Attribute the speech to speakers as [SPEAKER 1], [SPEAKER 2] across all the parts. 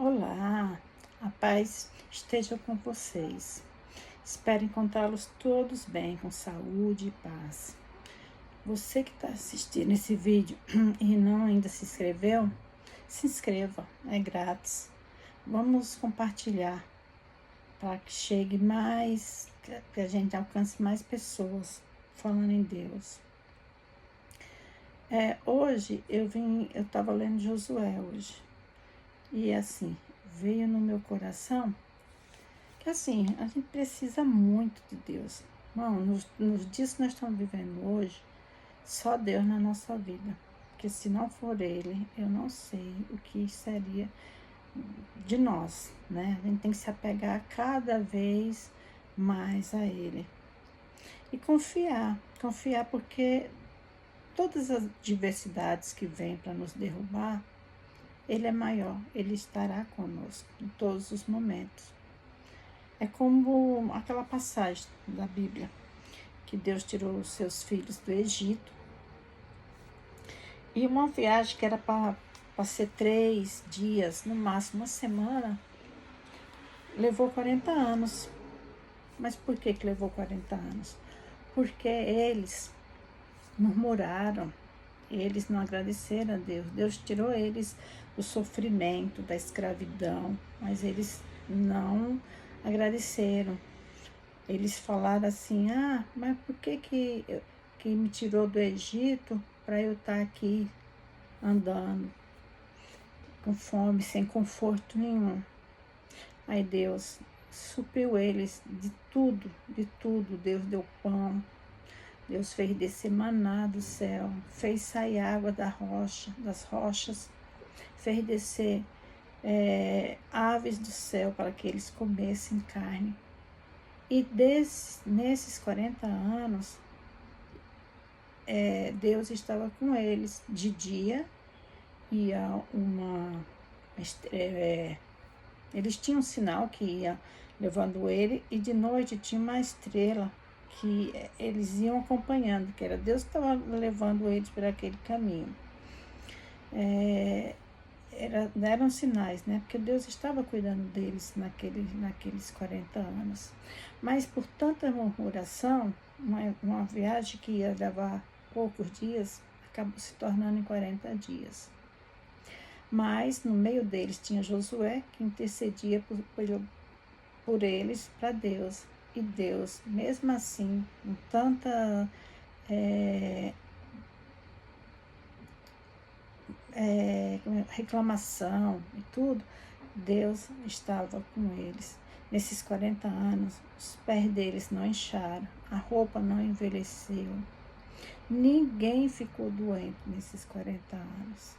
[SPEAKER 1] Olá, a paz esteja com vocês. Espero encontrá-los todos bem, com saúde e paz. Você que está assistindo esse vídeo e não ainda se inscreveu, se inscreva, é grátis. Vamos compartilhar para que chegue mais, que a gente alcance mais pessoas falando em Deus. Hoje eu estava lendo Josué hoje. E assim, veio no meu coração que assim, a gente precisa muito de Deus. Não, nos dias que nós estamos vivendo hoje, só Deus na nossa vida. Porque se não for Ele, eu não sei o que seria de nós, né? A gente tem que se apegar cada vez mais a Ele. E confiar porque todas as diversidades que vêm para nos derrubar, Ele é maior, Ele estará conosco em todos os momentos. É como aquela passagem da Bíblia, que Deus tirou os seus filhos do Egito. E uma viagem que era para ser 3 dias, no máximo uma semana, levou 40 anos. Mas por que levou 40 anos? Porque eles murmuraram, eles não agradeceram a Deus. Deus tirou eles do sofrimento, da escravidão, mas eles não agradeceram. Eles falaram assim, mas por que me tirou do Egito para eu estar aqui andando com fome, sem conforto nenhum? Aí Deus supriu eles de tudo, de tudo. Deus deu pão, Deus fez descer maná do céu, fez sair água das rochas, fez descer aves do céu para que eles comessem carne. E nesses 40 anos, Deus estava com eles. De dia ia eles tinham um sinal que ia levando ele, e de noite tinha uma estrela que eles iam acompanhando, que era Deus que estava levando eles por aquele caminho. Eram sinais, né? Porque Deus estava cuidando deles naqueles 40 anos. Mas por tanta murmuração, uma viagem que ia levar poucos dias, acabou se tornando em 40 dias. Mas no meio deles tinha Josué, que intercedia por eles para Deus. E Deus, mesmo assim, com tanta reclamação e tudo, Deus estava com eles. Nesses 40 anos, os pés deles não incharam, a roupa não envelheceu. Ninguém ficou doente nesses 40 anos.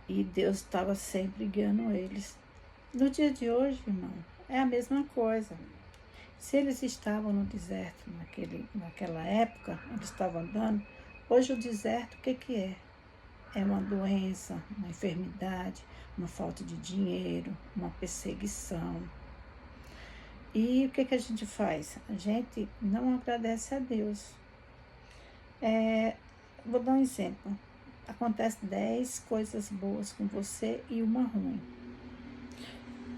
[SPEAKER 1] E Deus estava sempre guiando eles. No dia de hoje, irmão, é a mesma coisa. Se eles estavam no deserto naquela época, eles estavam andando, hoje o deserto, o que é? É uma doença, uma enfermidade, uma falta de dinheiro, uma perseguição. E o que a gente faz? A gente não agradece a Deus. Vou dar um exemplo. Acontece 10 coisas boas com você e uma ruim.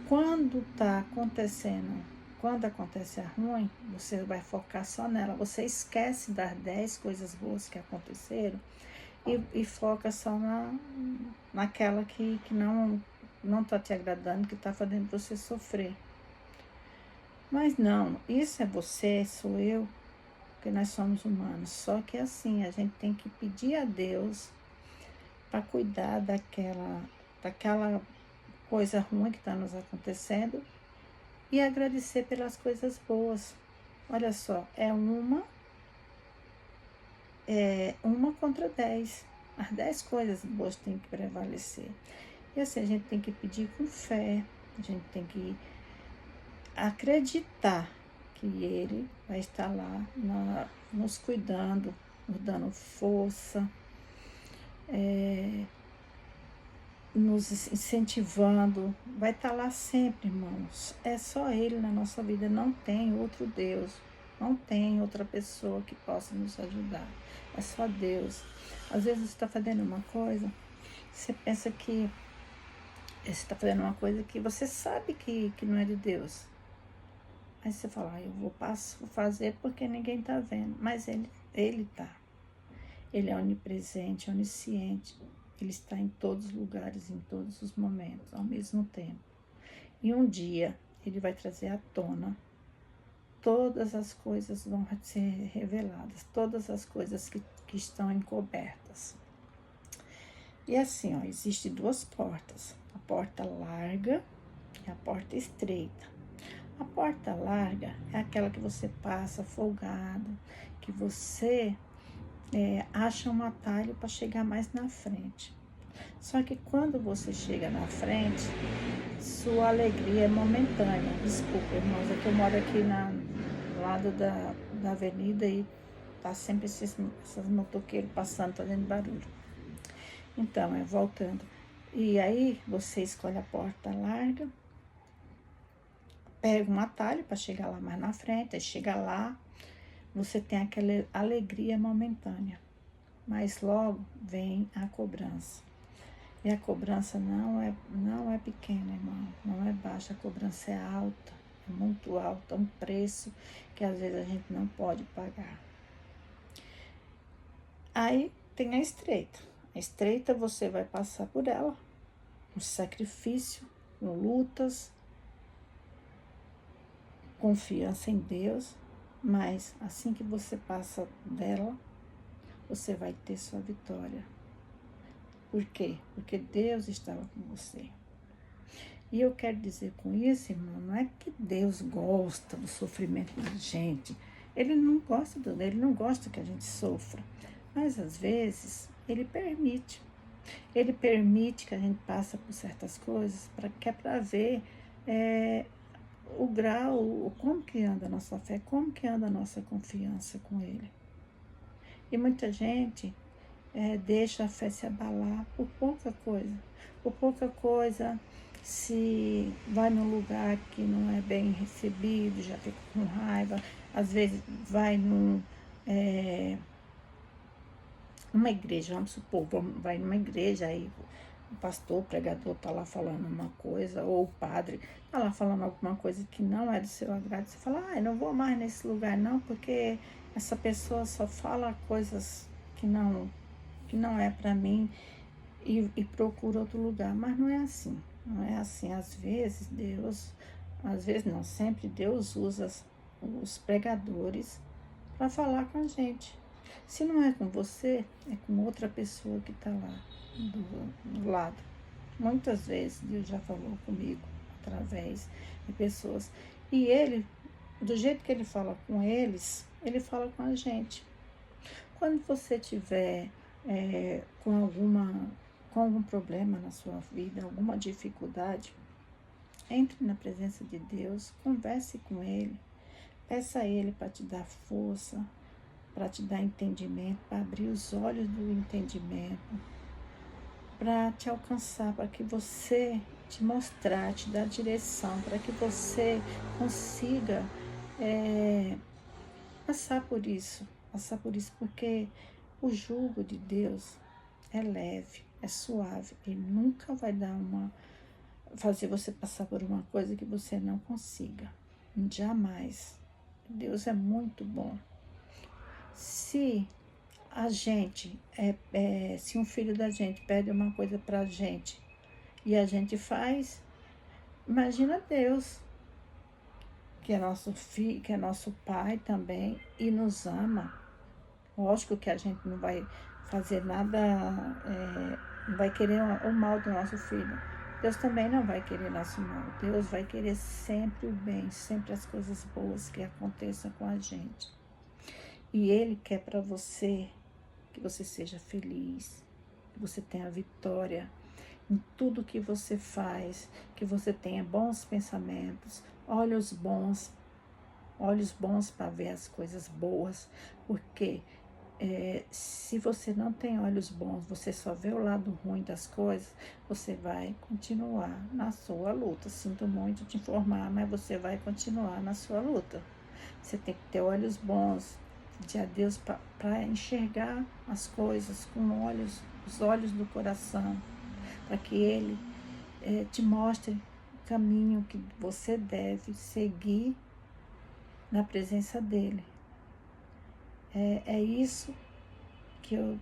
[SPEAKER 1] Quando acontece a ruim, você vai focar só nela. Você esquece das 10 coisas boas que aconteceram e foca só naquela que não está te agradando, que está fazendo você sofrer. Mas não, isso é você, sou eu, porque nós somos humanos. Só que assim, a gente tem que pedir a Deus para cuidar daquela coisa ruim que está nos acontecendo e agradecer pelas coisas boas. Olha só, é uma contra 10. As 10 coisas boas têm que prevalecer. E assim, a gente tem que pedir com fé, a gente tem que acreditar que Ele vai estar lá nos cuidando, nos dando força, nos incentivando, vai estar lá sempre, irmãos. É só Ele na nossa vida, não tem outro Deus, não tem outra pessoa que possa nos ajudar, é só Deus. Às vezes você está fazendo uma coisa, você pensa que você está fazendo uma coisa que você sabe que não é de Deus. Aí você fala, eu vou fazer porque ninguém está vendo. Mas ele está. Ele é onipresente, onisciente. Ele está em todos os lugares, em todos os momentos, ao mesmo tempo. E um dia ele vai trazer à tona todas as coisas vão ser reveladas, todas as coisas que estão encobertas. E assim, ó, existe duas portas, a porta larga e a porta estreita. A porta larga é aquela que você passa folgado, que você acha um atalho para chegar mais na frente. Só que quando você chega na frente, sua alegria é momentânea. Desculpa, irmãos, é que eu moro aqui do lado da avenida e tá sempre esses motoqueiros passando, fazendo barulho. Então, voltando. E aí, você escolhe a porta larga, pega um atalho para chegar lá mais na frente, aí chega lá, você tem aquela alegria momentânea. Mas logo vem a cobrança. E a cobrança não é pequena, irmão, não é baixa, a cobrança é alta, é muito alta, um preço que às vezes a gente não pode pagar. Aí tem a estreita. A estreita você vai passar por ela, com sacrifício, com lutas, confiança em Deus, mas assim que você passa dela, você vai ter sua vitória. Por quê? Porque Deus estava com você. E eu quero dizer com isso, irmão, não é que Deus gosta do sofrimento da gente. Ele não gosta que a gente sofra. Mas às vezes Ele permite. Ele permite que a gente passe por certas coisas para ver o grau, como que anda a nossa fé, como que anda a nossa confiança com Ele. E muita gente deixa a fé se abalar por pouca coisa. Por pouca coisa, se vai num lugar que não é bem recebido, já fica com raiva. Às vezes vai numa igreja, vamos supor, vai numa igreja, aí o pastor, o pregador está lá falando uma coisa, ou o padre está lá falando alguma coisa que não é do seu agrado. Você fala, eu não vou mais nesse lugar não, porque essa pessoa só fala coisas que não é para mim, e procura outro lugar. Mas não é assim, não é assim. Às vezes não, sempre Deus usa os pregadores para falar com a gente. Se não é com você, é com outra pessoa que está lá do lado. Muitas vezes Deus já falou comigo através de pessoas. E Ele, do jeito que Ele fala com eles, Ele fala com a gente. Quando você tiver com algum problema na sua vida, alguma dificuldade, entre na presença de Deus, converse com Ele, peça a Ele para te dar força, para te dar entendimento, para abrir os olhos do entendimento, para te alcançar, para que você te mostrar, te dar direção, para que você consiga passar por isso, porque o jugo de Deus é leve, é suave, e nunca vai fazer você passar por uma coisa que você não consiga, jamais. Deus é muito bom. Se a gente, se um filho da gente pede uma coisa pra gente e a gente faz, imagina Deus, que é nosso filho, que é nosso pai também e nos ama. Lógico que a gente não vai fazer nada, não vai querer o mal do nosso filho. Deus também não vai querer nosso mal. Deus vai querer sempre o bem, sempre as coisas boas que aconteçam com a gente. E Ele quer para você que você seja feliz, que você tenha vitória em tudo que você faz, que você tenha bons pensamentos, olhos bons para ver as coisas boas, porque se você não tem olhos bons, você só vê o lado ruim das coisas, você vai continuar na sua luta. Sinto muito te informar, mas você vai continuar na sua luta. Você tem que ter olhos bons, pedir a Deus para enxergar as coisas com os olhos do coração, para que Ele te mostre o caminho que você deve seguir na presença dele. É isso que eu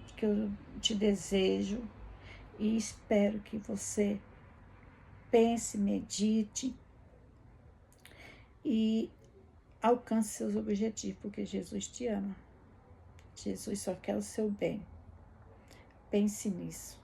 [SPEAKER 1] te desejo e espero que você pense, medite e alcance seus objetivos, porque Jesus te ama. Jesus só quer o seu bem. Pense nisso.